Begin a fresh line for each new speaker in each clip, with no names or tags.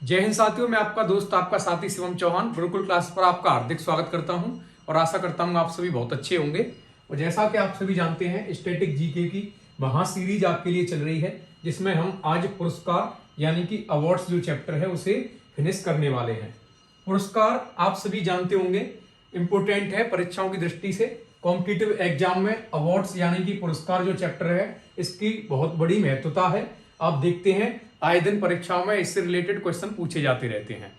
जय हिंद साथियों, मैं आपका दोस्त आपका साथी शिवम चौहान गुरुकुल क्लास पर आपका हार्दिक स्वागत करता हूं और आशा करता हूं आप सभी बहुत अच्छे होंगे। और जैसा कि आप सभी जानते हैं, स्टैटिक जीके की महा सीरीज आपके लिए चल रही है, जिसमें हम आज पुरस्कार यानी कि अवार्ड्स जो चैप्टर है उसे फिनिश करने वाले हैं। पुरस्कार आप सभी जानते होंगे इंपोर्टेंट है परीक्षाओं की दृष्टि से। कॉम्पिटिटिव एग्जाम में अवार्ड्स यानी कि पुरस्कार जो चैप्टर है इसकी बहुत बड़ी महत्वता है। आप देखते हैं आए दिन परीक्षाओं में इससे रिलेटेड क्वेश्चन पूछे जाते रहते हैं।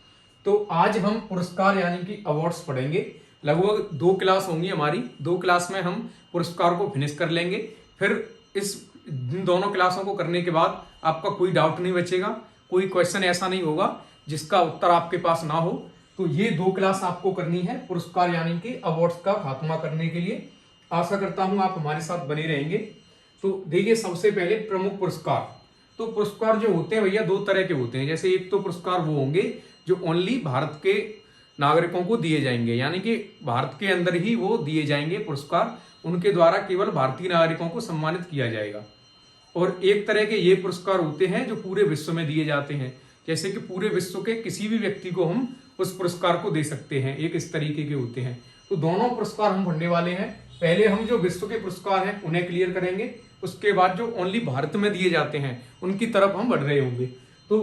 तो आज हम पुरस्कार यानी कि अवार्ड्स पढ़ेंगे। लगभग 2 क्लास होंगी हमारी, 2 क्लास में हम पुरस्कार को फिनिश कर लेंगे। फिर इन दोनों क्लासों को करने के बाद आपका कोई डाउट नहीं बचेगा, कोई क्वेश्चन ऐसा नहीं होगा जिसका उत्तर आपके पास ना हो। तो ये 2 क्लास आपको करनी है पुरस्कार यानी कि अवार्ड्स का खात्मा करने के लिए। आशा करता हूं आप हमारे साथ बने रहेंगे। तो देखिए, सबसे पहले प्रमुख पुरस्कार। तो पुरस्कार जो होते हैं भैया 2 तरह के होते हैं। जैसे एक तो पुरस्कार वो होंगे जो ओनली भारत के नागरिकों को दिए जाएंगे, यानी कि भारत के अंदर ही वो दिए जाएंगे पुरस्कार, उनके द्वारा केवल भारतीय नागरिकों को सम्मानित किया जाएगा। और एक तरह के ये पुरस्कार होते हैं जो पूरे विश्व में दिए जाते हैं, जैसे कि पूरे विश्व के किसी भी व्यक्ति को हम उस पुरस्कार को दे सकते हैं, एक इस तरीके के होते हैं। तो दोनों पुरस्कार हम पढ़ने वाले हैं। पहले हम जो विश्व के पुरस्कार हैं उन्हें क्लियर करेंगे, उसके बाद जो ओनली भारत में दिए जाते हैं उनकी तरफ हम बढ़ रहे होंगे। तो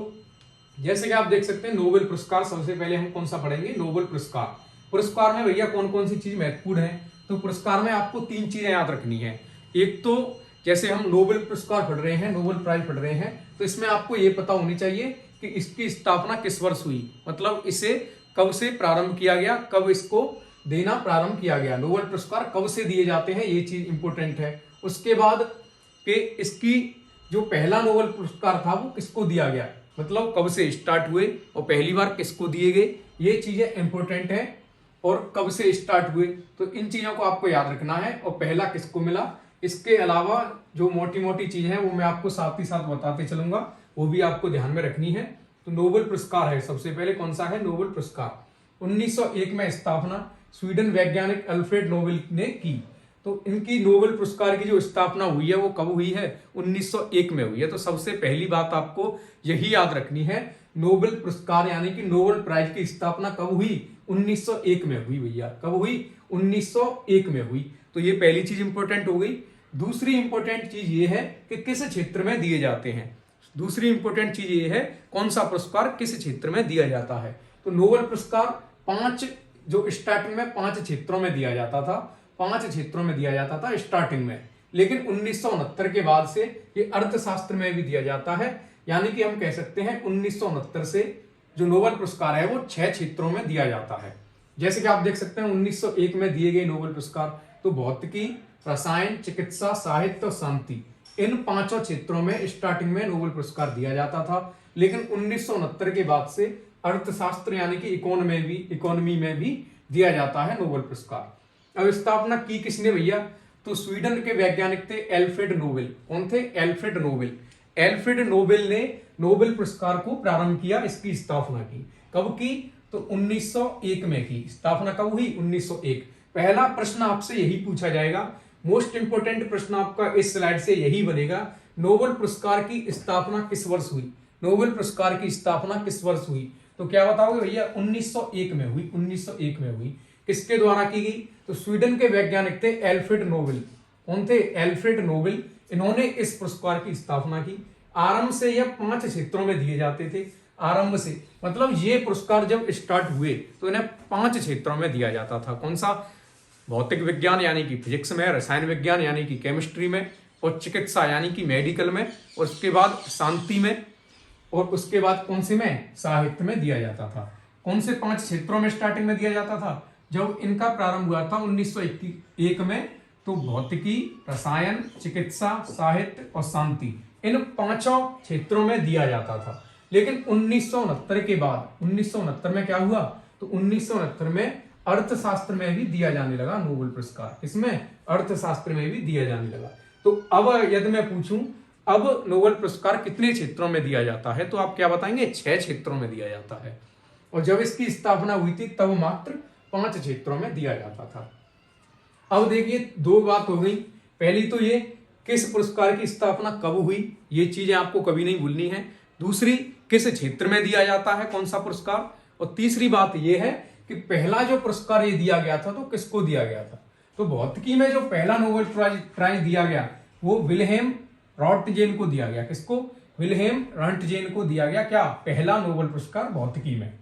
जैसे कि आप देख सकते हैं, नोबेल पुरस्कार सबसे पहले हम कौन सा पढ़ेंगे, नोबेल पुरस्कार। पुरस्कार में भैया कौन कौन सी चीज महत्वपूर्ण है? तो पुरस्कार में आपको 3 चीजें याद रखनी है। एक तो जैसे हम नोबेल पुरस्कार पढ़ रहे हैं, नोबेल प्राइज पढ़ रहे हैं, तो इसमें आपको ये पता होनी चाहिए कि इसकी स्थापना किस वर्ष हुई, मतलब इसे कब से प्रारंभ किया गया, कब इसको देना प्रारंभ किया गया। नोबेल पुरस्कार कब से दिए जाते हैं, ये चीज इंपोर्टेंट है। उसके बाद कि इसकी जो पहला नोबेल पुरस्कार था वो किसको दिया गया, मतलब कब से स्टार्ट हुए और पहली बार किसको दिए गए, ये चीजें इंपोर्टेंट है। और कब से स्टार्ट हुए, तो इन चीजों को आपको याद रखना है, और पहला किसको मिला। इसके अलावा जो मोटी मोटी चीजें हैं वो मैं आपको साथ ही साथ बताते चलूंगा, वो भी आपको ध्यान में रखनी है। तो नोबेल पुरस्कार है सबसे पहले कौन सा है, नोबेल पुरस्कार 1901 में स्थापना स्वीडन वैज्ञानिक अल्फ्रेड नोबेल ने की। तो इनकी नोबेल पुरस्कार की जो स्थापना हुई है वो कब हुई है, 1901 में हुई है। तो सबसे पहली बात आपको यही याद रखनी है, नोबेल पुरस्कार यानी कि नोबेल प्राइज की स्थापना कब हुई, 1901 में हुई भैया। कब हुई, 1901 में हुई। तो ये पहली चीज इंपॉर्टेंट हो गई। दूसरी इंपॉर्टेंट चीज ये है कि किस क्षेत्र में दिए जाते हैं। दूसरी इंपॉर्टेंट चीज ये है कौन सा पुरस्कार किस क्षेत्र में दिया जाता है। तो नोबेल पुरस्कार 5 जो स्टार्टिंग में 5 क्षेत्रों में दिया जाता था, 5 क्षेत्रों में दिया जाता था स्टार्टिंग में, लेकिन 1969 के बाद से ये अर्थशास्त्र में भी दिया जाता है। यानी कि हम कह सकते हैं 1969 से जो नोबेल पुरस्कार है वो 6 क्षेत्रों में दिया जाता है। जैसे कि आप देख सकते हैं 1901 में दिए गए नोबेल पुरस्कार, तो भौतिकी, रसायन, चिकित्सा, साहित्य और शांति, इन 5 क्षेत्रों में स्टार्टिंग में नोबेल पुरस्कार दिया जाता था। लेकिन 1969 के बाद से अर्थशास्त्र यानी कि इकोनॉमी में भी दिया जाता है नोबेल पुरस्कार। अब स्थापना की किसने भैया, तो स्वीडन के वैज्ञानिक थे एल्फ्रेड नोबेल। कौन थे, एल्फ्रेड नोबेल। एल्फ्रेड नोबेल ने नोबेल पुरस्कार को प्रारंभ किया, इसकी स्थापना की। कब की, तो 1901 में की। स्थापना कब हुई, 1901। पहला प्रश्न आपसे यही पूछा जाएगा, मोस्ट इंपोर्टेंट प्रश्न आपका इस स्लाइड से यही बनेगा, नोबेल पुरस्कार की स्थापना किस वर्ष हुई। नोबेल पुरस्कार की स्थापना किस वर्ष हुई, तो क्या बताओगे भैया, 1901 में हुई। 1901 में हुई। किसके द्वारा की गई, तो स्वीडन के वैज्ञानिक थे एल्फ्रेड नोबेल। कौन थे, एल्फ्रेड नोबेल। इन्होंने इस पुरस्कार की स्थापना की। आरंभ से यह 5 क्षेत्रों में दिए जाते थे। आरंभ से मतलब ये पुरस्कार जब स्टार्ट हुए तो इन्हें 5 क्षेत्रों में दिया जाता था। कौन सा, भौतिक विज्ञान यानी कि फिजिक्स में, रसायन विज्ञान यानी कि केमिस्ट्री में, और चिकित्सा यानी कि मेडिकल में, और उसके बाद शांति में, और उसके बाद कौन से में, साहित्य में दिया जाता था। कौन से 5 क्षेत्रों में स्टार्टिंग में दिया जाता था जब इनका प्रारंभ हुआ था 1901 में, तो भौतिकी, रसायन, चिकित्सा, साहित्य और शांति, इन 5 क्षेत्रों में दिया जाता था। लेकिन 1969 के बाद, 1969 में क्या हुआ, तो 1969 में अर्थशास्त्र में भी दिया जाने लगा नोबेल पुरस्कार। इसमें अर्थशास्त्र में भी दिया जाने लगा। तो अब यदि मैं पूछूं अब नोबेल पुरस्कार कितने क्षेत्रों में दिया जाता है, तो आप क्या बताएंगे, 6 क्षेत्रों में दिया जाता है। और जब इसकी स्थापना हुई थी तब मात्र 5 क्षेत्रों में दिया जाता था। अब देखिए 2 बात हो गई। पहली तो ये किस पुरस्कार की स्थापना कब हुई, ये चीजें आपको कभी नहीं भूलनी है। दूसरी किस क्षेत्र में दिया जाता है कौन सा पुरस्कार, और तीसरी बात यह है कि पहला जो पुरस्कार ये दिया गया था तो किसको दिया गया था। तो भौतिकी में जो पहला नोबेल प्राइज दिया गया वो विल्हेम रॉन्टजेन को दिया गया। किसको? विल्हेम रॉन्टजेन को दिया गया क्या, पहला नोबेल पुरस्कार भौतिकी में।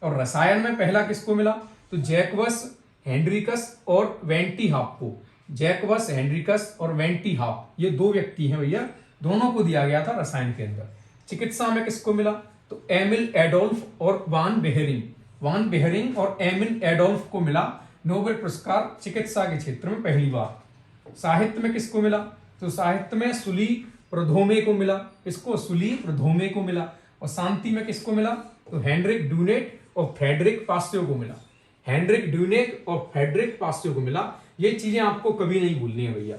और रसायन में पहला किसको मिला, तो जैकबस हेनरिकस और वेंटी हाफ को। जैकबस हेनरिकस और वेंटी हाफ ये दो व्यक्ति हैं भैया, दोनों को दिया गया था रसायन के अंदर। चिकित्सा में किसको मिला, तो एमिल एडोल्फ और वान बेहरिंग और एमिल एडोल्फ को मिला नोबेल पुरस्कार चिकित्सा के क्षेत्र में पहली बार। साहित्य में किसको मिला, तो साहित्य में सुली प्रधोमे को मिला। किसको? सुली प्रधोमे को मिला। और शांति में किसको मिला, तो हेनरिक ड्यूनेट और फ्रेडरिक पास्यो को मिला। हेनरिक ड्यूनेट और फ्रेडरिक पास्यो को मिला। ये चीजें आपको कभी नहीं भूलनी है भैया,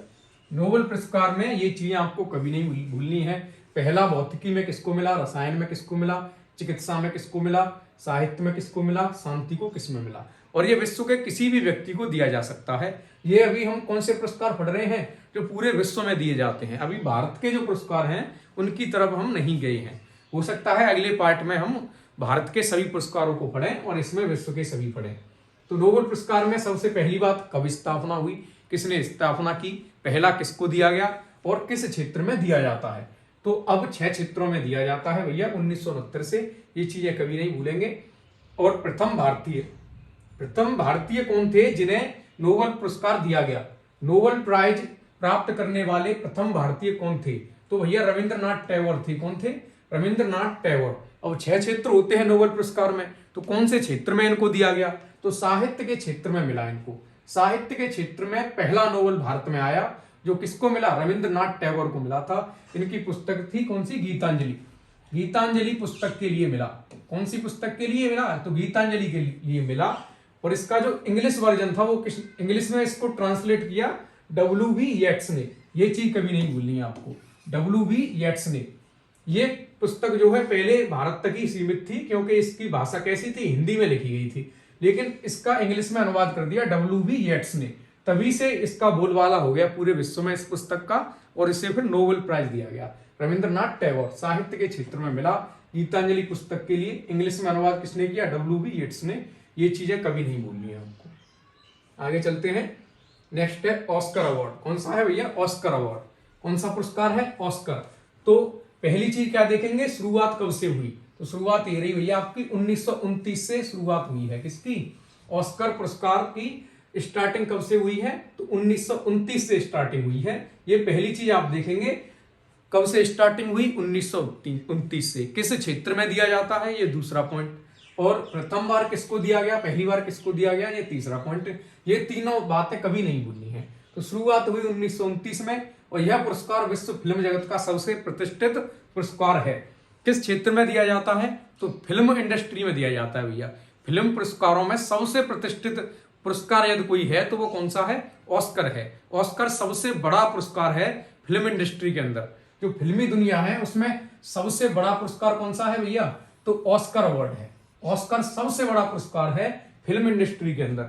नोबेल पुरस्कार में ये चीजें आपको कभी नहीं भूलनी है। पहला भौतिकी में किसको मिला, रसायन में किसको मिला, चिकित्सा में किसको मिला, साहित्य में किसको मिला, शांति को किस में मिला। और ये विश्व के किसी भी व्यक्ति को दिया जा सकता है। ये अभी हम कौन से पुरस्कार पढ़ रहे हैं, जो पूरे विश्व में दिए जाते हैं। अभी भारत के जो पुरस्कार हैं उनकी तरफ हम नहीं गए हैं। हो सकता है अगले पार्ट में हम भारत के सभी पुरस्कारों को पढ़ें और इसमें विश्व के सभी पढ़ें। तो नोबेल पुरस्कार में सबसे पहली बात, कब स्थापना हुई, किसने स्थापना की, पहला किसको दिया गया और किस क्षेत्र में दिया जाता है। तो अब 6 क्षेत्रों में दिया जाता है भैया 1969 से, ये चीजें कभी नहीं भूलेंगे। और प्रथम भारतीय कौन थे जिन्हें नोबेल पुरस्कार दिया गया, नोबेल प्राइज प्राप्त करने वाले प्रथम भारतीय कौन थे, तो भैया रविंद्रनाथ टैगोर थे। कौन थे? रविंद्रनाथ टैगोर। अब 6 क्षेत्र होते हैं नोबेल पुरस्कार में, तो कौन से क्षेत्र में इनको दिया गया, तो साहित्य के क्षेत्र में मिला इनको। साहित्य के क्षेत्र में पहला नोबेल भारत में आया, जो किसको मिला, रविंद्रनाथ टैगोर को मिला था। इनकी पुस्तक थी कौन सी, गीतांजलि। गीतांजलि पुस्तक के लिए मिला। कौन सी पुस्तक के लिए मिला, तो गीतांजलि के लिए मिला। और इसका जो इंग्लिश वर्जन था वो किस इंग्लिश में इसको ट्रांसलेट किया, W.B. येट्स ने। ये चीज कभी नहीं भूलनी है आपको, W.B. येट्स ने। ये पुस्तक जो है पहले भारत तक ही सीमित थी, क्योंकि इसकी भाषा कैसी थी, हिंदी में लिखी गई थी, लेकिन इसका इंग्लिश में अनुवाद कर दिया W.B. येट्स ने। तभी से इसका बोलबाला हो गया पूरे विश्व में इस पुस्तक का, और इसे फिर नोबेल प्राइज दिया गया। रविंद्रनाथ टैगोर, साहित्य के क्षेत्र में मिला। गीतांजलि पुस्तक के लिए इंग्लिश में अनुवाद किसने किया, W.B. येट्स ने। ये चीजें कभी नहीं भूलनी है आपको। आगे चलते हैं, नेक्स्ट है ऑस्कर अवार्ड। कौन सा है भैया, ऑस्कर अवार्ड। कौन सा पुरस्कार है, ऑस्कर। तो पहली चीज क्या देखेंगे, शुरुआत कब से हुई, तो शुरुआत ये रही भैया आपकी 1929 से शुरुआत हुई है। किसकी, ऑस्कर पुरस्कार की स्टार्टिंग कब से हुई है, तो 1929 से स्टार्टिंग हुई है। ये पहली चीज आप देखेंगे, कब से स्टार्टिंग हुई, 1929 से। किस क्षेत्र में दिया जाता है, ये दूसरा पॉइंट। और प्रथम बार किसको दिया गया, पहली बार किसको दिया गया, ये तीसरा पॉइंट। ये तीनों बातें कभी नहीं भूलनी है। तो शुरुआत हुई 1929 में, और यह पुरस्कार विश्व फिल्म जगत का सबसे प्रतिष्ठित पुरस्कार है। किस क्षेत्र में दिया जाता है, तो फिल्म इंडस्ट्री में दिया जाता है भैया। फिल्म पुरस्कारों में सबसे प्रतिष्ठित पुरस्कार यदि कोई है तो वो कौन सा है, ऑस्कर है। ऑस्कर सबसे बड़ा पुरस्कार है फिल्म इंडस्ट्री के अंदर। जो फिल्मी दुनिया है उसमें सबसे बड़ा पुरस्कार कौन सा है भैया, तो ऑस्कर अवार्ड है। ऑस्कर सबसे बड़ा पुरस्कार है फिल्म इंडस्ट्री के अंदर।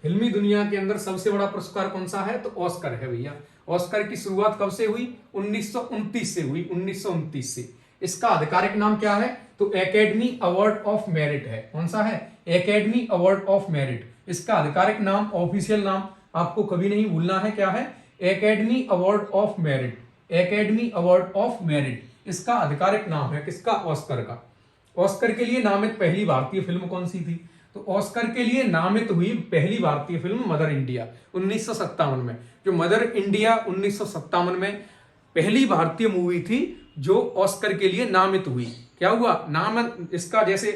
फिल्मी दुनिया के अंदर सबसे बड़ा पुरस्कार कौन सा है, तो ऑस्कर है भैया। ऑस्कर की शुरुआत कब से हुई, 1929 से हुई, 1929 से। इसका आधिकारिक नाम क्या है, तो एकेडमी अवार्ड ऑफ मेरिट है। कौन सा है, एकेडमी अवार्ड ऑफ मेरिट। इसका आधिकारिक नाम, ऑफिशियल नाम आपको कभी नहीं भूलना है, क्या है, academy award of merit. Academy award of merit इसका आधिकारिक नाम है, किसका, ऑस्कर का। ऑस्कर के लिए नामित पहली भारतीय फिल्म कौन सी थी, तो ऑस्कर के लिए नामित हुई पहली भारतीय फिल्म मदर इंडिया 1957 में। जो मदर इंडिया 1957 में पहली भारतीय मूवी थी जो ऑस्कर के लिए नामित हुई। क्या हुआ, नाम इसका, जैसे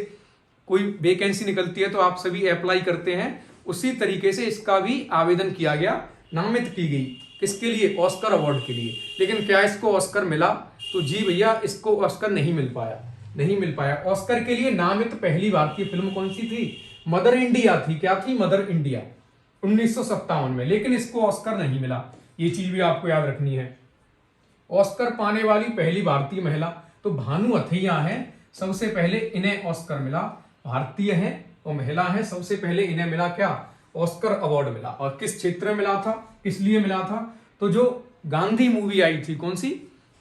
कोई वैकेंसी निकलती है तो आप सभी अप्लाई करते हैं, उसी तरीके से इसका भी आवेदन किया गया, नामित की गई। किसके लिए, ऑस्कर अवार्ड के लिए। लेकिन क्या इसको ऑस्कर मिला, तो जी भैया इसको ऑस्कर नहीं मिल पाया। ऑस्कर के लिए नामित पहली भारतीय फिल्म कौन सी थी, मदर इंडिया थी। क्या थी, मदर इंडिया 1957 में। लेकिन इसको ऑस्कर नहीं मिला, ये चीज भी आपको याद रखनी है। ऑस्कर पाने वाली पहली भारतीय महिला तो भानु अथैया है, सबसे पहले इन्हें ऑस्कर मिला। भारतीय है और महिला है, सबसे पहले इन्हें मिला क्या, ऑस्कर अवार्ड मिला। और किस क्षेत्र में मिला था, किस लिए मिला था, तो जो गांधी मूवी आई थी, कौन सी,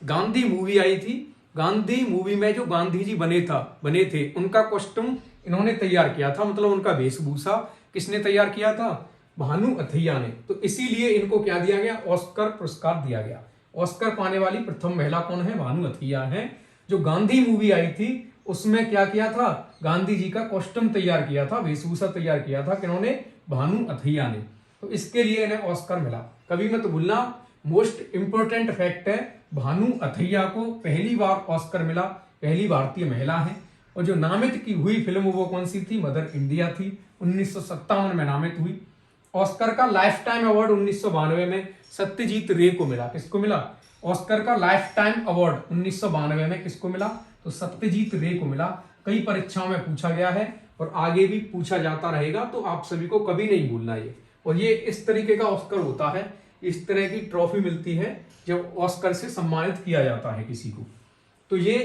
गांधी मूवी आई थी गांधी मूवी में जो गांधी जी बने थे उनका कॉस्ट्यूम इन्होंने तैयार किया था, मतलब उनका वेशभूषा किसने तैयार किया था? भानु अथैया ने। तो इसीलिए इनको क्या दिया गया? ऑस्कर पुरस्कार दिया गया। ऑस्कर पाने वाली प्रथम महिला कौन है? भानु अथैया है। जो गांधी मूवी आई थी उसमें क्या किया था? गांधी जी का कॉस्ट्यूम तैयार किया था, वेशभूषा तैयार किया था किन्होंने? भानु अथैया ने। तो इसके लिए इन्हें ऑस्कर मिला। कभी मत भूलना, मोस्ट इंपोर्टेंट फैक्ट है, भानु अथैया को पहली बार ऑस्कर मिला, पहली भारतीय महिला है। और जो नामित की हुई फिल्म वो कौन सी थी? मदर इंडिया थी, 1957 में नामित हुई। ऑस्कर का लाइफ टाइम अवार्ड 1992 में सत्यजीत रे को मिला। किसको मिला? ऑस्कर का लाइफ टाइम अवार्ड 1992 में किसको मिला? तो सत्यजीत रे को मिला। कई परीक्षाओं में पूछा गया है और आगे भी पूछा जाता रहेगा, तो आप सभी को कभी नहीं भूलना ये। और ये इस तरीके का ऑस्कर होता है, इस तरह की ट्रॉफी मिलती है जब ऑस्कर से सम्मानित किया जाता है किसी को। तो ये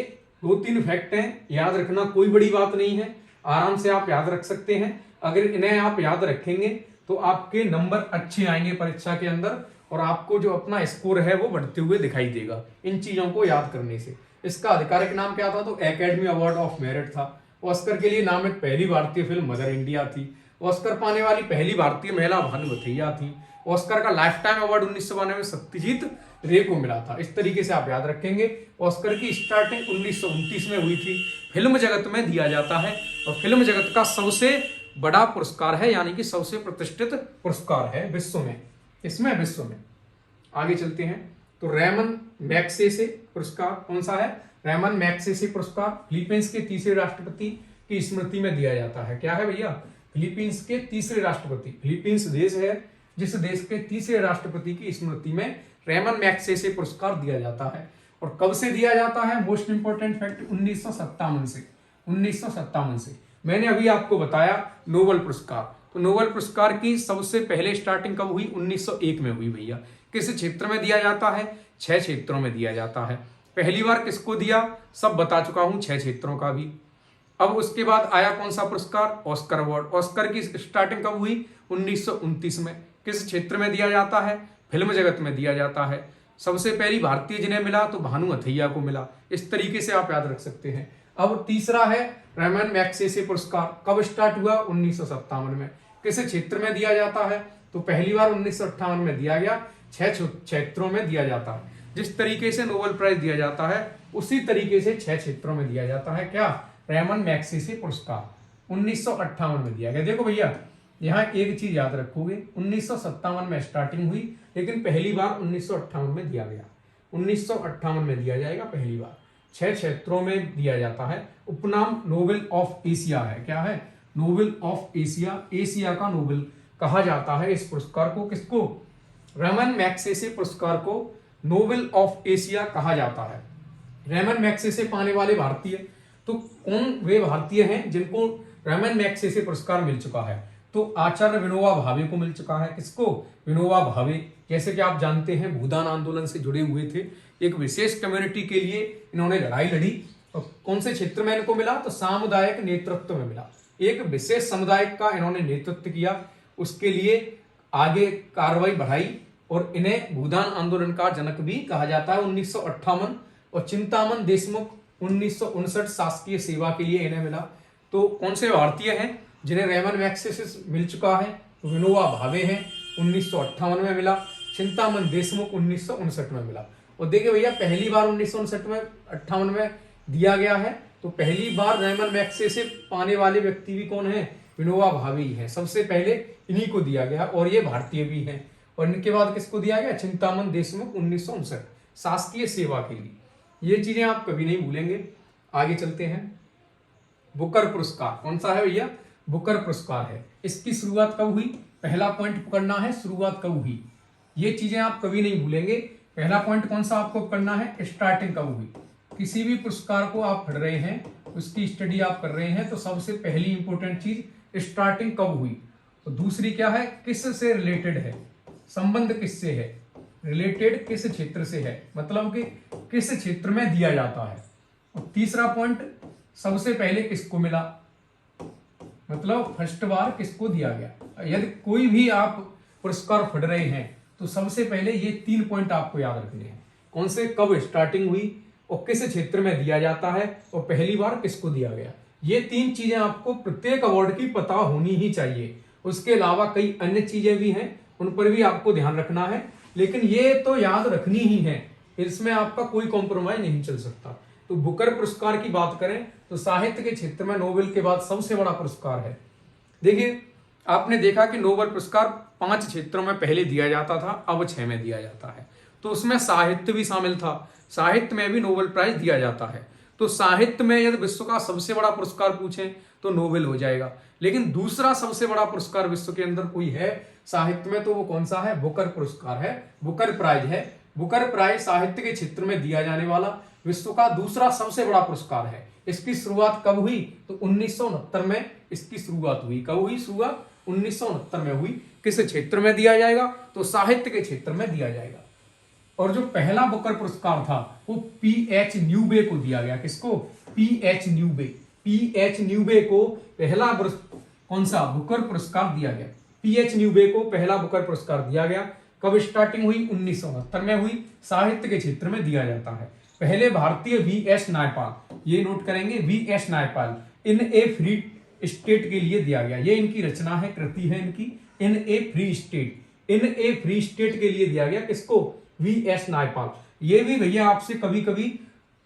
2-3 फैक्ट हैं, याद रखना कोई बड़ी बात नहीं है, आराम से आप याद रख सकते हैं। अगर इन्हें आप याद रखेंगे तो आपके नंबर अच्छे आएंगे परीक्षा के अंदर और आपको जो अपना स्कोर है वो बढ़ते हुए दिखाई देगा इन चीजों को याद करने से। इसका आधिकारिक नाम क्या था? तो एकेडमी अवार्ड ऑफ मेरिट था। ऑस्कर के लिए नामित पहली भारतीय फिल्म मदर इंडिया थी। ऑस्कर पाने वाली पहली भारतीय महिला भानु अथैया थी। ऑस्कर का लाइफ टाइम अवार्ड 1992 में सत्यजीत रे को मिला था। इस तरीके से आप याद रखेंगे। ऑस्कर की स्टार्टिंग 1929 में हुई थी। फिल्म जगत में दिया जाता है और फिल्म जगत का सबसे बड़ा पुरस्कार है, यानी कि सबसे प्रतिष्ठित पुरस्कार है विश्व में, इसमें विश्व में। आगे चलते हैं तो रेमन मैग्सेसे पुरस्कार कौन सा है? रेमन मैग्सेसे पुरस्कार फिलीपींस के तीसरे राष्ट्रपति की स्मृति में दिया जाता है। क्या है भैया? फिलीपींस के तीसरे राष्ट्रपति, फिलीपींस देश है जिस देश के तीसरे राष्ट्रपति की स्मृति में रेमन मैग्सेसे पुरस्कार दिया जाता है। और कब से दिया जाता है? मोस्ट इंपोर्टेंट फैक्ट, 1957 से। 1957 से मैंने अभी आपको बताया नोबेल पुरस्कार। तो नोबेल पुरस्कार की सबसे पहले स्टार्टिंग कब हुई? 1901 में हुई भैया। किस क्षेत्र में दिया जाता है? 6 क्षेत्रों में दिया जाता है। पहली बार किसको दिया? सब बता चुका हूं, 6 क्षेत्रों का भी। अब उसके बाद आया कौन सा पुरस्कार? Oscar award. ऑस्कर की स्टार्टिंग कब हुई? 1929 में। किस क्षेत्र में दिया जाता है? फिल्म जगत में दिया जाता है। सबसे पहली भारतीय जिन्हें मिला तो भानु अथैया को मिला। इस तरीके से आप याद रख सकते हैं। अब तीसरा है रेमन मैग्सेसे पुरस्कार। कब स्टार्ट हुआ? 1957 में। किस क्षेत्र में दिया जाता है? तो पहली बार 1958 में दिया गया। 6 क्षेत्रों में दिया जाता है। जिस तरीके से नोबेल प्राइज दिया जाता है उसी तरीके से 6 क्षेत्रों में दिया जाता है। क्या? रेमन मैग्सेसे पुरस्कार 1958 में दिया गया। देखो भैया, यहाँ एक चीज याद रखोगे, 1957 में स्टार्टिंग हुई लेकिन पहली बार 1958 में दिया गया। 1958 में दिया जाएगा पहली बार। 6 क्षेत्रों में दिया जाता है। उपनाम नोबेल ऑफ एशिया है। क्या है? नोबेल ऑफ एशिया, एशिया का नोबेल कहा जाता है इस पुरस्कार को। किसको? रेमन मैग्सेसे पुरस्कार को नोबेल ऑफ एशिया कहा जाता है। रेमन मैग्सेसे पाने वाले भारतीय, तो कौन वे भारतीय हैं जिनको रेमन मैग्सेसे पुरस्कार मिल चुका है? तो आचार्य विनोबा भावे को मिल चुका है। किसको? विनोबा भावे। जैसे कि आप जानते हैं भूदान आंदोलन से जुड़े हुए थे, एक विशेष कम्युनिटी के लिए इन्होंने लड़ाई लड़ी। और कौन से क्षेत्र में इनको मिला? तो सामुदायिक नेतृत्व में मिला। एक विशेष समुदाय का इन्होंने नेतृत्व किया, उसके लिए आगे कार्रवाई बढ़ाई और इन्हें भूदान आंदोलन का जनक भी कहा जाता है। 1958 और चिंतामन देशमुख 1959 शासकीय सेवा के लिए इन्हें मिला। तो कौन से भारतीय हैं जिन्हें रेमन मैग्सेसे मिल चुका है? तो विनोबा भावे हैं, 1958 में मिला। चिंतामन देशमुख 1959 में मिला। और देखिए भैया, पहली बार 1959 में 58 में दिया गया है। तो पहली बार रेमन मैग्सेसे पाने वाले व्यक्ति भी कौन है? विनोबा भावे ही है। सबसे पहले इन्हीं को दिया गया और ये भारतीय भी हैं। और इनके बाद किसको दिया गया? चिंतामन देशमुख 1959 शासकीय सेवा के लिए। ये चीजें आप कभी नहीं भूलेंगे। आगे चलते हैं। बुकर पुरस्कार कौन सा है भैया? बुकर पुरस्कार है। इसकी शुरुआत कब हुई? पहला पॉइंट पकड़ना है, शुरुआत कब हुई। ये चीजें आप कभी नहीं भूलेंगे। पहला पॉइंट कौन सा आपको पकड़ना है? स्टार्टिंग कब हुई। किसी भी पुरस्कार को आप पढ़ रहे हैं, उसकी स्टडी आप कर रहे हैं, तो सबसे पहली इंपॉर्टेंट चीज स्टार्टिंग कब हुई। तो दूसरी क्या है? किस से रिलेटेड है, संबंध किससे है, रिलेटेड किस क्षेत्र से है, मतलब कि किस क्षेत्र में दिया जाता है। और तीसरा पॉइंट, सबसे पहले किसको मिला, मतलब फर्स्ट बार किसको दिया गया। यदि कोई भी आप पुरस्कार पढ़ रहे हैं तो सबसे पहले ये 3 पॉइंट आपको याद रखने हैं। कौन से? कब स्टार्टिंग हुई और किस क्षेत्र में दिया जाता है और पहली बार किसको दिया गया। ये 3 चीजें आपको प्रत्येक अवार्ड की पता होनी ही चाहिए। उसके अलावा कई अन्य चीजें भी हैं, उन पर भी आपको ध्यान रखना है, लेकिन ये तो याद रखनी ही है, इसमें आपका कोई कॉम्प्रोमाइज नहीं चल सकता। तो बुकर पुरस्कार की बात करें तो साहित्य के क्षेत्र में नोबेल के बाद सबसे बड़ा पुरस्कार है। देखिए, आपने देखा कि नोबेल पुरस्कार 5 क्षेत्रों में पहले दिया जाता था, अब 6 में दिया जाता है। तो उसमें साहित्य भी शामिल था, साहित्य में भी नोबेल प्राइज दिया जाता है। तो साहित्य में यदि विश्व का सबसे बड़ा पुरस्कार पूछें तो नोबेल हो जाएगा, लेकिन दूसरा सबसे बड़ा पुरस्कार विश्व के अंदर कोई है साहित्य में तो वो कौन सा है? बुकर पुरस्कार है, बुकर प्राइज है। बुकर प्राइज साहित्य के क्षेत्र में दिया जाने वाला विश्व का दूसरा सबसे बड़ा पुरस्कार है। इसकी शुरुआत कब हुई? तो 1969 में इसकी शुरुआत हुई। कब हुई शुरुआत? 1969 में हुई। किस क्षेत्र में दिया जाएगा? तो साहित्य के क्षेत्र में दिया जाएगा। और जो पहला बुकर पुरस्कार था वो पीएच न्यूबे को दिया गया। किसको? पीएच न्यूबे। पीएच न्यूबे को पहला कौन सा बुकर पुरस्कार दिया गया? पीएच न्यूबे को पहला बुकर पुरस्कार दिया गया। कब स्टार्टिंग हुई? 1969 में हुई। साहित्य के क्षेत्र में दिया जाता है। पहले भारतीय वीएस नायपाल, ये नोट करेंगे, वीएस नायपाल, इन ए फ्री स्टेट के लिए दिया गया। ये इनकी रचना है, कृति है इनकी, इन ए फ्री स्टेट। इन ए फ्री स्टेट के लिए दिया गया। किसको? वीएस नायपाल। ये भी भैया आपसे कभी कभी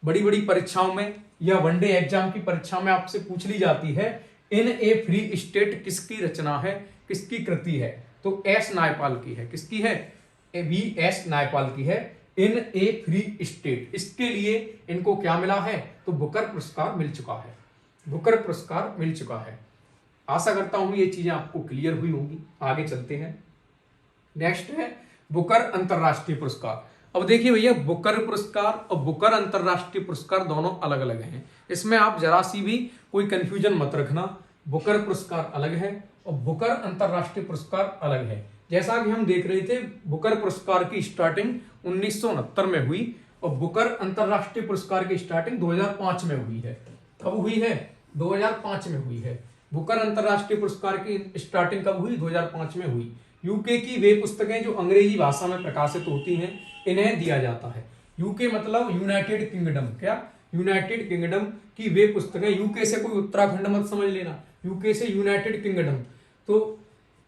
बड़ी बड़ी परीक्षाओं में या वनडे एग्जाम की परीक्षा में आपसे पूछ ली जाती है, इन ए फ्री स्टेट किसकी रचना है, किसकी कृति है? तो एस नायपाल की है। किसकी है? वीएस नायपाल की है, इन ए फ्री स्टेट। इसके लिए इनको क्या मिला है? तो बुकर पुरस्कार मिल चुका है। बुकर पुरस्कार मिल चुका है। आशा करता हूं ये चीजें आपको क्लियर हुई होंगी। आगे चलते हैं। नेक्स्ट है बुकर अंतरराष्ट्रीय पुरस्कार। अब देखिए भैया, बुकर पुरस्कार और बुकर अंतरराष्ट्रीय पुरस्कार दोनों अलग अलग हैं। इसमें आप जरा सी भी कोई कंफ्यूजन मत रखना। बुकर पुरस्कार अलग है और बुकर अंतरराष्ट्रीय पुरस्कार अलग है। जैसा कि हम देख रहे थे, बुकर पुरस्कार की स्टार्टिंग 1969 में हुई और बुकर अंतरराष्ट्रीय पुरस्कार की स्टार्टिंग 2005 में हुई है। कब हुई है? 2005 में हुई है। बुकर अंतरराष्ट्रीय पुरस्कार की स्टार्टिंग कब हुई? 2005 में हुई। यूके की वे पुस्तकें जो अंग्रेजी भाषा में प्रकाशित होती हैं, इन्हें दिया जाता है। यूके मतलब यूनाइटेड किंगडम। क्या? यूनाइटेड किंगडम की वे पुस्तकें। यूके से कोई उत्तराखंड मत समझ लेना, यूके से यूनाइटेड किंगडम। तो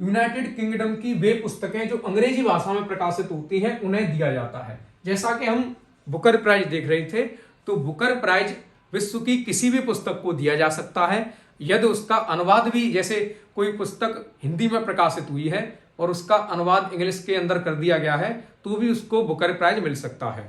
यूनाइटेड किंगडम की वे पुस्तकें जो अंग्रेजी भाषा में प्रकाशित होती हैं, उन्हें दिया जाता है। जैसा कि हम बुकर प्राइज देख रहे थे, तो बुकर प्राइज विश्व की किसी भी पुस्तक को दिया जा सकता है यदि उसका अनुवाद भी, जैसे कोई पुस्तक हिंदी में प्रकाशित हुई है और उसका अनुवाद इंग्लिश के अंदर कर दिया गया है, तो भी उसको बुकर प्राइज मिल सकता है।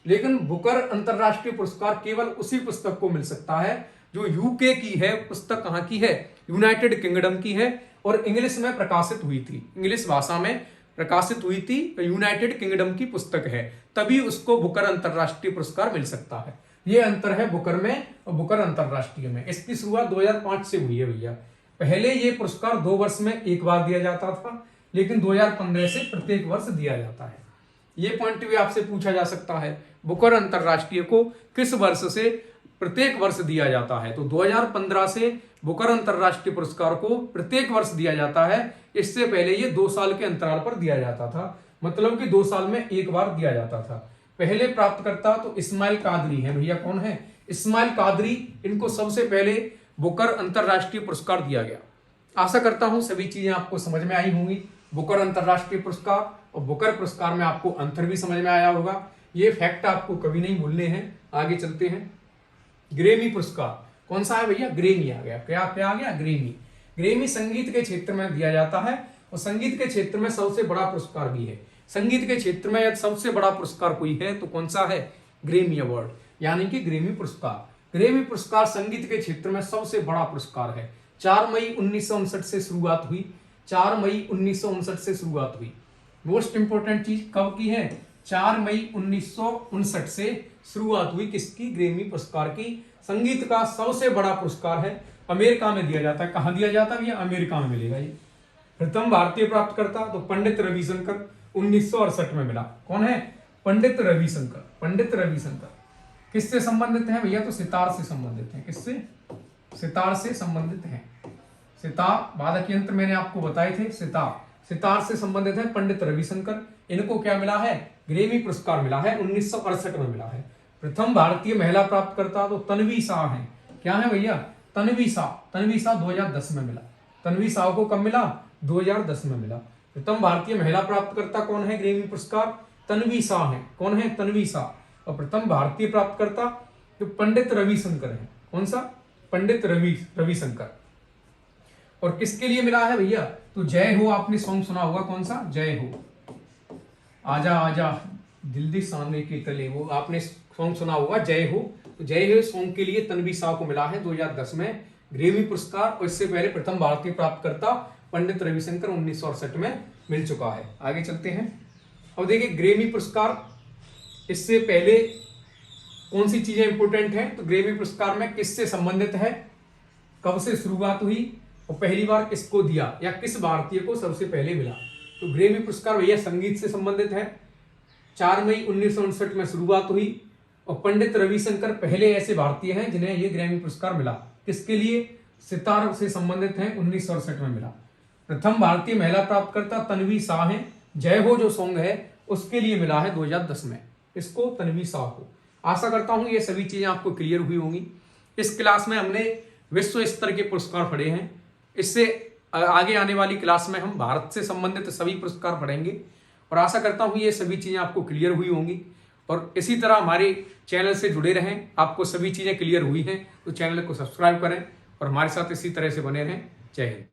लेकिन बुकर अंतरराष्ट्रीय पुरस्कार केवल उसी पुस्तक को मिल सकता है जो यूके की है। पुस्तक कहाँ की है? यूनाइटेड किंगडम की है और इंग्लिश में प्रकाशित हुई थी, इंग्लिश भाषा में प्रकाशित हुई थी, यूनाइटेड किंगडम की पुस्तक है, तभी उसको बुकर अंतरराष्ट्रीय पुरस्कार मिल सकता है। ये अंतर है बुकर में और बुकर अंतरराष्ट्रीय में। इसकी शुरुआत 2005 से हुई है भैया। पहले ये पुरस्कार 2 वर्ष में एक बार दिया जाता था, लेकिन 2015 से प्रत्येक वर्ष दिया जाता है। ये पॉइंट भी आपसे पूछा जा सकता है, बुकर अंतरराष्ट्रीय को किस वर्ष से प्रत्येक वर्ष दिया जाता है? तो 2015 से बुकर अंतरराष्ट्रीय पुरस्कार को प्रत्येक वर्ष दिया जाता है। इससे पहले ये 2 साल के अंतराल पर दिया जाता था, मतलब कि 2 साल में एक बार दिया जाता था। पहले प्राप्तकर्ता तो इस्माइल कादरी है भैया। कौन है? इस्माइल कादरी। इनको सबसे पहले बुकर अंतरराष्ट्रीय पुरस्कार दिया गया। आशा करता हूं सभी चीजें आपको समझ में आई होंगी। बुकर अंतरराष्ट्रीय पुरस्कार और बुकर पुरस्कार में आपको अंतर भी समझ में आया होगा। ये फैक्ट आपको कभी नहीं भूलने हैं। आगे चलते हैं। ग्रेमी पुरस्कार कौन सा है भैया? ग्रेमी आ गया। क्या आ गया? ग्रेमी। ग्रेमी संगीत के क्षेत्र में दिया जाता है और संगीत के क्षेत्र में सबसे बड़ा पुरस्कार भी है। संगीत के क्षेत्र में यदि सबसे बड़ा पुरस्कार कोई है तो कौन सा है? ग्रेमी अवार्ड, यानी कि ग्रेमी पुरस्कार। ग्रेमी पुरस्कार संगीत के क्षेत्र में सबसे बड़ा पुरस्कार है। 4 मई 1959 से शुरुआत हुई। 4 मई 1959 से शुरुआत हुई। मोस्ट इंपोर्टेंट चीज कब की है? 4 मई 1959 से शुरुआत हुई। किसकी? ग्रेमी पुरस्कार की। संगीत का सबसे बड़ा पुरस्कार है, अमेरिका में दिया जाता है। कहां दिया जाता है भैया? अमेरिका में मिलेगा ये। प्रथम भारतीय प्राप्तकर्ता तो पंडित रविशंकर 1968 में मिला। कौन है? पंडित रविशंकर। पंडित रविशंकर किससे संबंधित है भैया? तो सितार से संबंधित है। किससे? सितार से संबंधित है। सितार वादक यंत्र मैंने आपको बताए थे। सितार से संबंधित है पंडित रविशंकर। इनको क्या मिला है? ग्रेमी पुरस्कार मिला है। 1968 में मिला है। प्रथम भारतीय महिला प्राप्तकर्ता तो तन्वी शाह है। क्या है भैया? तन्वी शाह 2010 में मिला। तन्वी शाह को कब मिला? 2010 में मिला। प्रथम भारतीय महिला प्राप्तकर्ता कौन है ग्रेमी पुरस्कार? तन्वी शाह है। कौन है? तन्वी शाह। और प्रथम भारतीय प्राप्तकर्ता जो पंडित रविशंकर है। कौन सा? पंडित रविशंकर। और किसके लिए मिला है भैया? तो जय हो, आपने सॉन्ग सुना होगा। कौन सा? जय हो, आजा आजा दिल दी सामने के तले, वो आपने सॉन्ग सुना होगा, जय हो। तो जय हो सॉन्ग के लिए तन्वी शाह को मिला है 2010 में ग्रेमी पुरस्कार। और इससे पहले प्रथम भारतीय प्राप्तकर्ता पंडित रविशंकर 1968 में मिल चुका है। आगे चलते हैं। अब देखिए ग्रेमी पुरस्कार, इससे पहले कौन सी चीजें इंपोर्टेंट हैं? तो ग्रेमी पुरस्कार में किससे संबंधित है, कब से शुरुआत हुई और पहली बार किसको दिया या किस भारतीय को सबसे पहले मिला। तो ग्रेमी पुरस्कार भैया संगीत से संबंधित है। 4 मई 1959 में शुरुआत हुई और पंडित रविशंकर पहले ऐसे भारतीय हैं जिन्हें ये ग्रैमी पुरस्कार मिला। किसके लिए? सितार से संबंधित हैं, 1968 में मिला। प्रथम भारतीय महिला प्राप्तकर्ता तन्वी शाह है। जय हो जो सॉन्ग है उसके लिए मिला है 2010 में इसको, तन्वी शाह को। आशा करता हूं ये सभी चीजें आपको क्लियर हुई होंगी। इस क्लास में हमने विश्व स्तर के पुरस्कार पढ़े हैं। इससे आगे आने वाली क्लास में हम भारत से संबंधित सभी पुरस्कार पढ़ेंगे और आशा करता हूं ये सभी चीजें आपको क्लियर हुई होंगी। और इसी तरह हमारे चैनल से जुड़े रहें। आपको सभी चीजें क्लियर हुई हैं तो चैनल को सब्सक्राइब करें और हमारे साथ इसी तरह से बने रहें। जय हिंद।